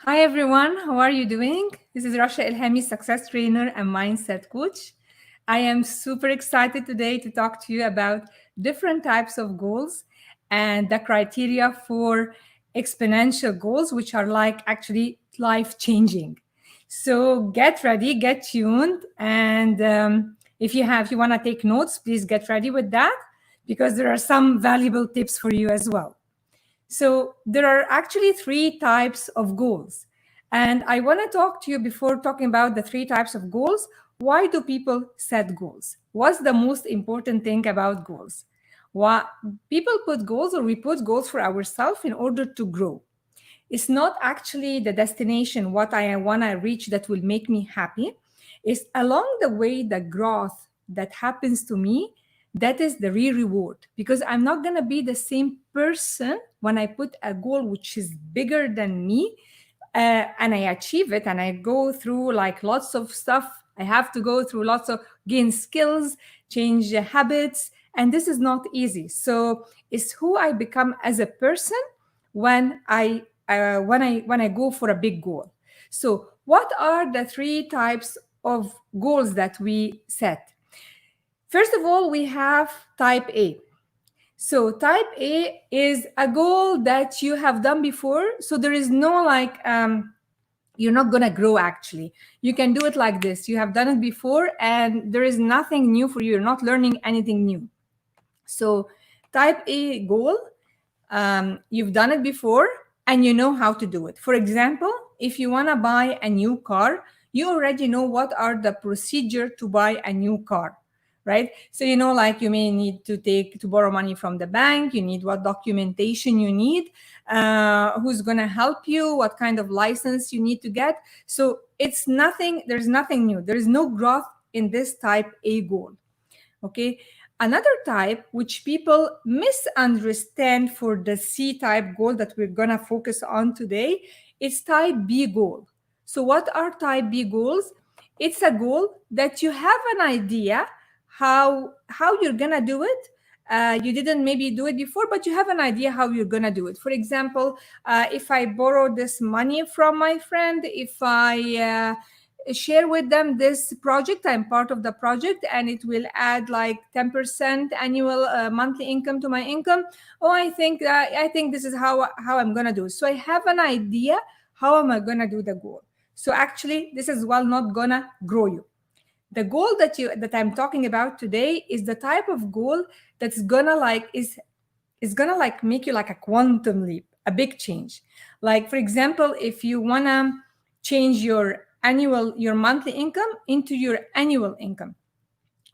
Hi everyone, how are you doing? This is Rasha Ilhami, success trainer and mindset coach. I am super excited today to talk to you about different types of goals and the criteria for exponential goals, which are like actually life changing. So get ready, get tuned, and if you want to take notes, please get ready with that because there are some valuable tips for you as well. So there are actually three types of goals. And I want to talk to you before talking about the three types of goals. Why do people set goals? What's the most important thing about goals? Why people put goals or we put goals for ourselves in order to grow. It's not actually the destination, what I want to reach that will make me happy. It's along the way, the growth that happens to me, that is the real reward. Because I'm not going to be the same person when I put a goal which is bigger than me and I achieve it and I go through like lots of stuff. I have to go through lots of gain skills, change habits, and this is not easy. So it's who I become as a person when I go for a big goal. So what are the three types of goals that we set? First of all, we have type A. So type A is a goal that you have done before. So there is no you're not going to grow actually. You can do it like this. You have done it before and there is nothing new for you. You're not learning anything new. So type A goal, you've done it before and you know how to do it. For example, if you want to buy a new car, you already know what are the procedure to buy a new car, right? So you know, like you may need to borrow money from the bank, you need what documentation you need, who's going to help you, what kind of license you need to get. So it's nothing, there's nothing new, there is no growth in this type A goal. Okay. Another type which people misunderstand for the C type goal that we're going to focus on today is type B goal. So what are type B goals? It's a goal that you have an idea how you're going to do it. You didn't maybe do it before, but you have an idea how you're going to do it. For example, if I borrow this money from my friend, if I share with them this project, I'm part of the project and it will add like 10% annual monthly income to my income. Oh, I think this is how I'm going to do it. So I have an idea how am I going to do the goal. So actually this is well not going to grow you. The goal that I'm talking about today is the type of goal that's going to like is going to like make you like a quantum leap, a big change. Like for example, if you want to change your monthly income into your annual income,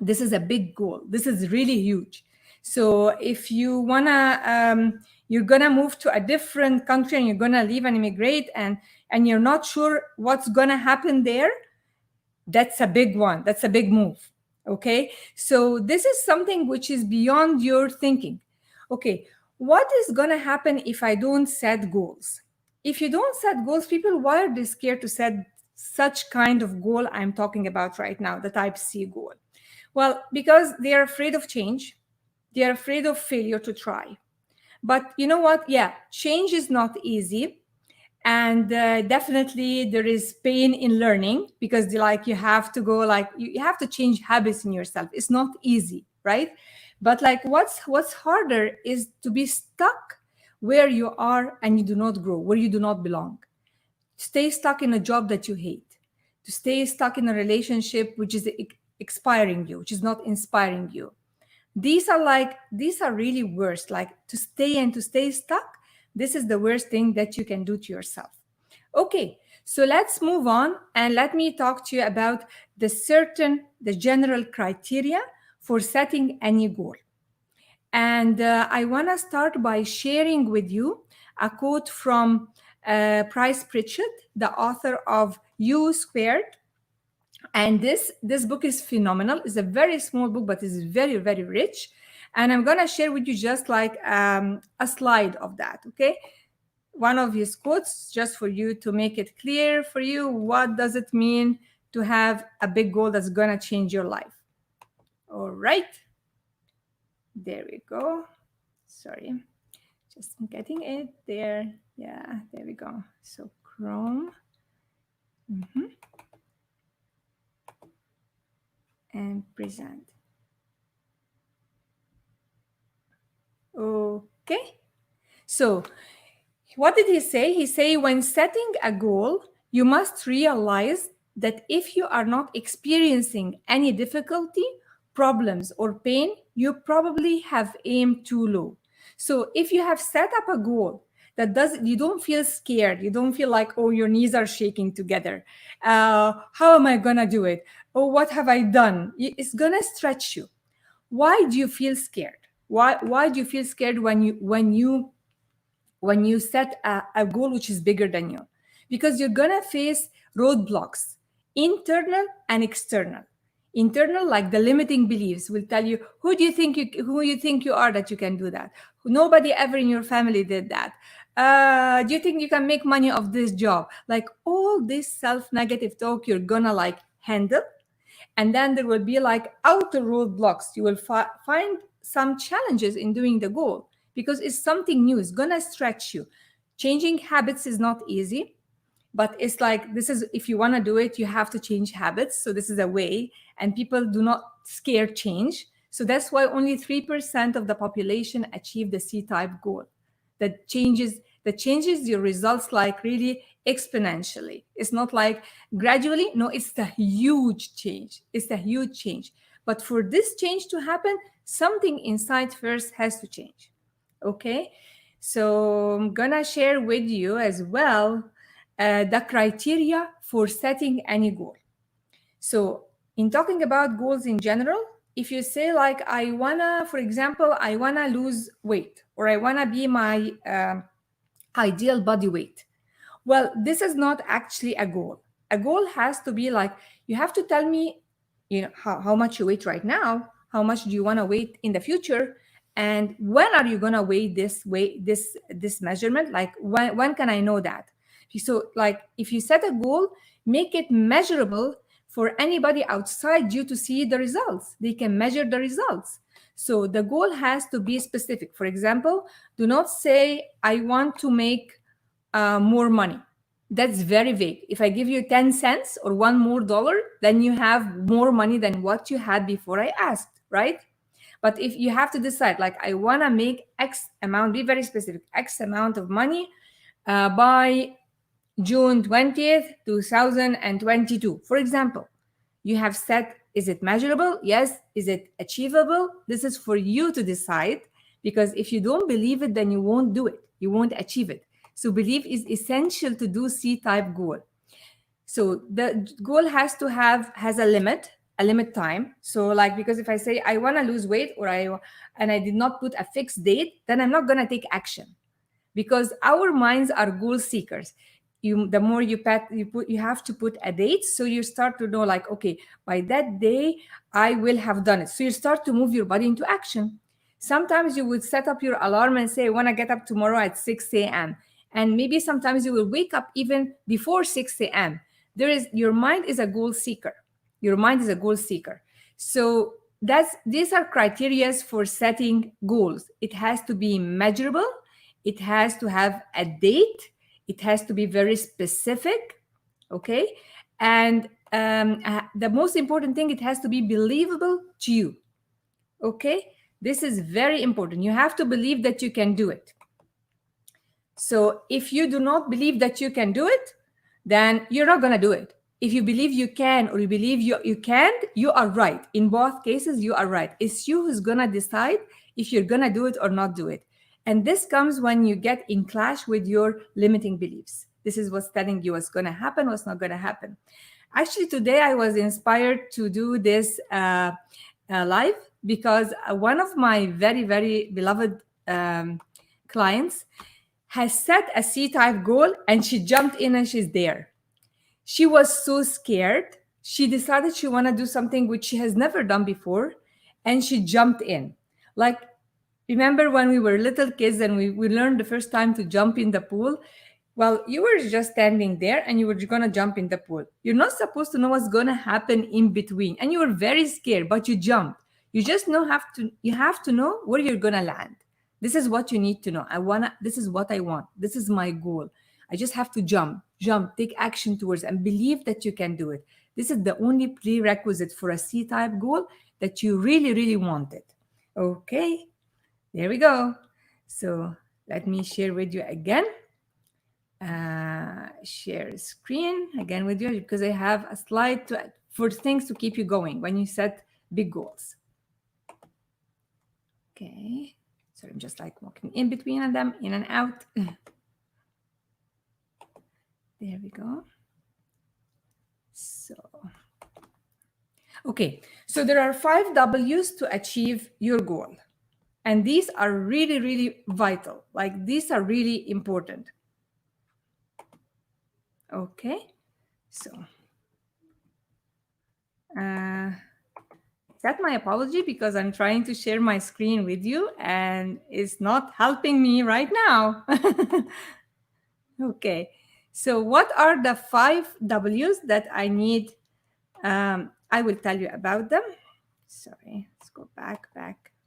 this is a big goal, this is really huge. So if you want to you're going to move to a different country and you're going to leave and immigrate and you're not sure what's going to happen there, that's a big one, that's a big move. Okay, so this is something which is beyond your thinking. Okay, what is going to happen if I don't set goals? If you don't set goals, people, why are they scared to set such kind of goal I'm talking about right now, the type C goal? Well, because they are afraid of change, they are afraid of failure to try. But you know what, yeah, change is not easy, and definitely there is pain in learning because like you have to go like you have to change habits in yourself. It's not easy, right? But like what's harder is to be stuck where you are and you do not grow, where you do not belong. Stay stuck in a job that you hate, to stay stuck in a relationship which is expiring you, which is not inspiring you. These are really worst, like to stay stuck. This is the worst thing that you can do to yourself. Okay, so let's move on and let me talk to you about the general criteria for setting any goal. And I want to start by sharing with you a quote from Price Pritchett, the author of U Squared. And this book is phenomenal. It's a very small book, but it's very, very rich. And I'm going to share with you just like a slide of that, okay? One of his quotes, just for you to make it clear for you, what does it mean to have a big goal that's going to change your life? All right, there we go. Sorry, just getting it there. Yeah, there we go. So Chrome. And present. Okay. So what did he say? He say when setting a goal, you must realize that if you are not experiencing any difficulty, problems, or pain, you probably have aimed too low. So if you have set up a goal that does, you don't feel scared, you don't feel like, oh, your knees are shaking together. How am I gonna do it? Oh, what have I done? It's gonna stretch you. Why do you feel scared? Why do you feel scared when you set a goal which is bigger than you? Because you're gonna face roadblocks, internal and external. Internal, like the limiting beliefs, will tell you who you think you are that you can do that. Nobody ever in your family did that. Do you think you can make money of this job? Like all this self-negative talk, you're gonna like handle. And then there will be like outer roadblocks. You will find some challenges in doing the goal because it's something new. It's gonna stretch you. Changing habits is not easy, but it's like this is, if you want to do it, you have to change habits. So this is a way, and people do not scare change. So that's why only 3% of the population achieve the C-type goal. That changes your results like really exponentially. It's not like gradually. No, it's a huge change. It's a huge change. But for this change to happen, something inside first has to change. Okay. So I'm gonna share with you as well the criteria for setting any goal. So in talking about goals in general, if you say like, I wanna, for example, I wanna lose weight, or I wanna be my ideal body weight. Well, this is not actually a goal. A goal has to be like, you have to tell me, how much you weight right now, how much do you want to weight in the future, and when are you going to weigh this measurement? Like when can I know that? So like if you set a goal, make it measurable for anybody outside you to see the results. They can measure the results. So the goal has to be specific. For example, do not say, I want to make more money. That's very vague. If I give you 10 cents or $1 more, then you have more money than what you had before I asked, right? But if you have to decide, like, I want to make X amount, be very specific, X amount of money by June 20th, 2022, for example, you have set, is it measurable? Yes. Is it achievable? This is for you to decide, because if you don't believe it, then you won't do it. You won't achieve it. So belief is essential to do C-type goal. So the goal has a limit time. So like, because if I say I want to lose weight, and I did not put a fixed date, then I'm not going to take action, because our minds are goal seekers. The more you have to put a date, so you start to know like, okay, by that day I will have done it. So you start to move your body into action. Sometimes you would set up your alarm and say, I want to get up tomorrow at 6 a.m. And maybe sometimes you will wake up even before 6 a.m. Your mind is a goal seeker. Your mind is a goal seeker. So these are criteria for setting goals. It has to be measurable. It has to have a date. It has to be very specific. Okay. And the most important thing, it has to be believable to you. Okay. This is very important. You have to believe that you can do it. So if you do not believe that you can do it, then you're not going to do it. If you believe you can, or you believe you can't, you are right. In both cases, you are right. It's you who's going to decide if you're going to do it or not do it. And this comes when you get in clash with your limiting beliefs. This is what's telling you what's going to happen, what's not going to happen. Actually, today I was inspired to do this live because one of my very, very beloved clients has set a C-type goal, and she jumped in and she's there. She was so scared. She decided she want to do something which she has never done before, and she jumped in. Like, remember when we were little kids and we learned the first time to jump in the pool? Well, you were just standing there and you were going to jump in the pool. You're not supposed to know what's going to happen in between. And you were very scared, but you jumped. You just you have to know where you're going to land. This is what you need to know. This is what I want. This is my goal. I just have to jump, take action towards, and believe that you can do it. This is the only prerequisite for a C-type goal, that you really, really want it. Okay, there we go. So let me share with you again. Share screen again with you, because I have a slide for things to keep you going when you set big goals. Okay, so I'm just like walking in between them, in and out. There we go. So, okay, so there are 5 W's to achieve your goal. And these are really, really vital. Like, these are really important. Okay, so accept my apology, because I'm trying to share my screen with you and it's not helping me right now. Okay, so what are the 5 W's that I need? I will tell you about them. Sorry, let's go back.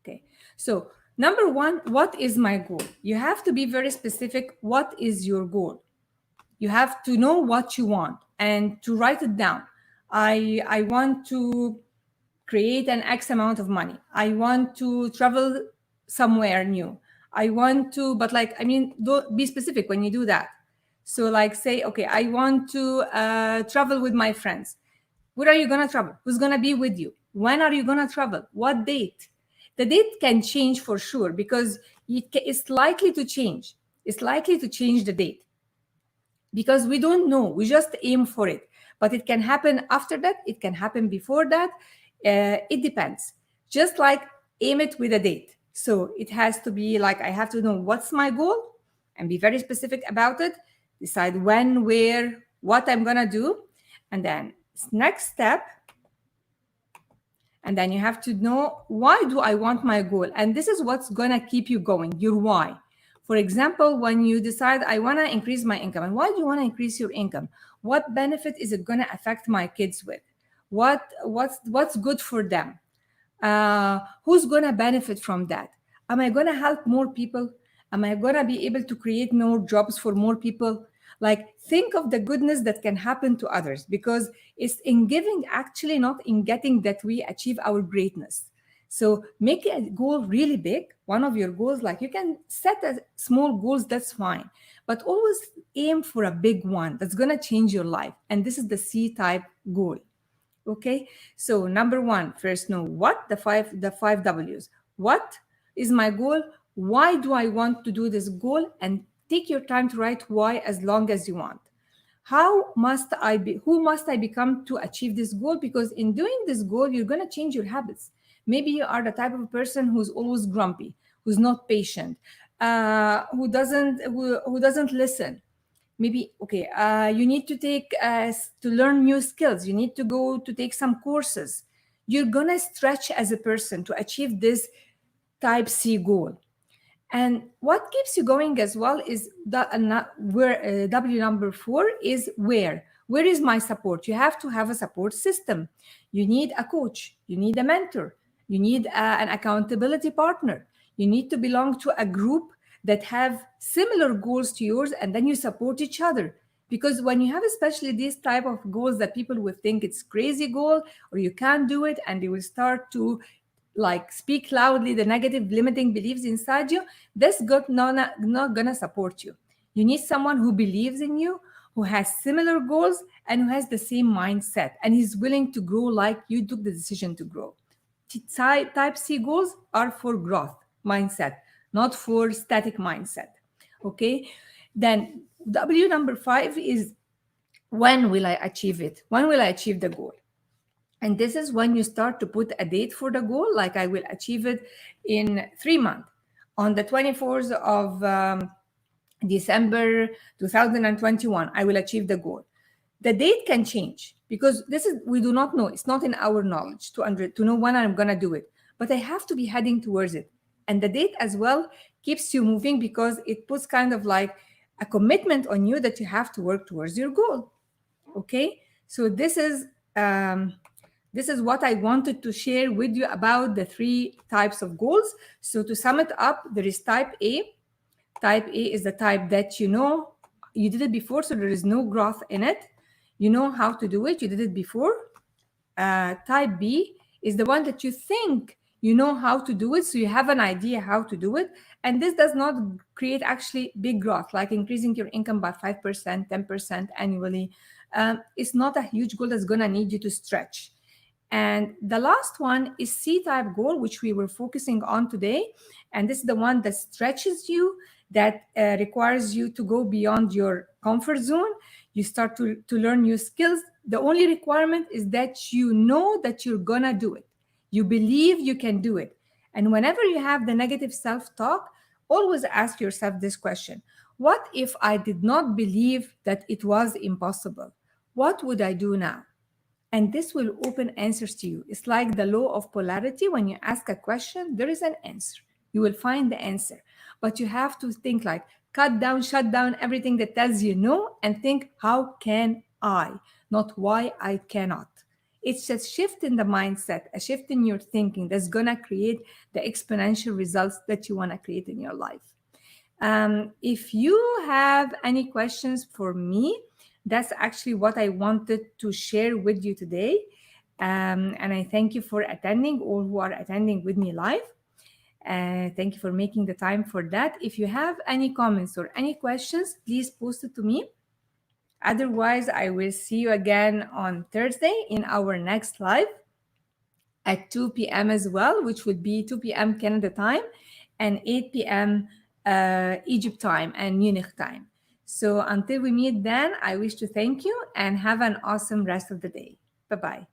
Okay, so number 1, what is my goal? You have to be very specific. What is your goal? You have to know what you want and to write it down. I want to create an X amount of money. I want to travel somewhere new. I want to, but like, I mean, don't be specific when you do that. So like say, okay, I want to travel with my friends. Where are you going to travel? Who's going to be with you? When are you going to travel? What date? The date can change for sure, because it's likely to change. It's likely to change the date, because we don't know. We just aim for it. But it can happen after that. It can happen before that. It depends. Just like aim it with a date. So it has to be like, I have to know what's my goal and be very specific about it. Decide when, where, what I'm going to do. And then next step. And then you have to know, why do I want my goal? And this is what's going to keep you going, your why. For example, when you decide, I want to increase my income. And why do you want to increase your income? What benefit is it going to affect my kids with? What's good for them? Who's going to benefit from that? Am I going to help more people? Am I going to be able to create more jobs for more people? Like, think of the goodness that can happen to others, because it's in giving, actually, not in getting, that we achieve our greatness. So make a goal really big, one of your goals. Like, you can set a small goals, that's fine, but always aim for a big one that's going to change your life. And this is the C-type goal. Okay, so number 1, first know what, the five W's. What is my goal? Why do I want to do this goal? And take your time to write why, as long as you want. Who must I become to achieve this goal? Because in doing this goal, you're going to change your habits. Maybe you are the type of person who's always grumpy, who's not patient, who doesn't listen. Maybe, okay, you need to to learn new skills. You need to go to take some courses. You're going to stretch as a person to achieve this type C goal. And what keeps you going as well is W number 4 is where. Where is my support? You have to have a support system. You need a coach. You need a mentor. You need an accountability partner. You need to belong to a group that have similar goals to yours, and then you support each other. Because when you have especially these type of goals that people will think it's crazy goal, or you can't do it, and they will start to like speak loudly the negative limiting beliefs inside you, that's not gonna support you. You need someone who believes in you, who has similar goals, and who has the same mindset, and is willing to grow like you took the decision to grow. Type C goals are for growth mindset, not for static mindset. Okay, then W number 5 is, when will I achieve it? When will I achieve the goal? And this is when you start to put a date for the goal, like I will achieve it in 3 months. On the 24th of December 2021, I will achieve the goal. The date can change, because we do not know. It's not in our knowledge to know when I'm going to do it. But I have to be heading towards it. And the date as well keeps you moving, because it puts kind of like a commitment on you that you have to work towards your goal. Okay, so this is what I wanted to share with you about the 3 types of goals. So to sum it up, there is type A. Type A is the type that you know you did it before, so there is no growth in it. You know how to do it, you did it before. Type B is the one that you think you know how to do it, so you have an idea how to do it, and this does not create actually big growth, like increasing your income by 5%, 10% annually. It's not a huge goal that's gonna need you to stretch. And the last one is C type goal, which we were focusing on today. And this is the one that stretches you, that requires you to go beyond your comfort zone. You start to learn new skills. The only requirement is that you know that you're gonna do it. You believe you can do it. And whenever you have the negative self talk, always ask yourself this question: what if I did not believe that it was impossible? What would I do now? And this will open answers to you. It's like the law of polarity. When you ask a question, there is an answer. You will find the answer. But you have to think like, cut down, shut down everything that tells you no, and think, how can I? Not why I cannot. It's a shift in the mindset, a shift in your thinking that's going to create the exponential results that you want to create in your life. If you have any questions for me, that's actually what I wanted to share with you today. And I thank you for attending, all who are attending with me live. Thank you for making the time for that. If you have any comments or any questions, please post it to me. Otherwise, I will see you again on Thursday in our next live at 2 p.m. as well, which would be 2 p.m. Canada time and 8 p.m. Egypt time and Munich time. So until we meet then, I wish to thank you and have an awesome rest of the day. Bye bye.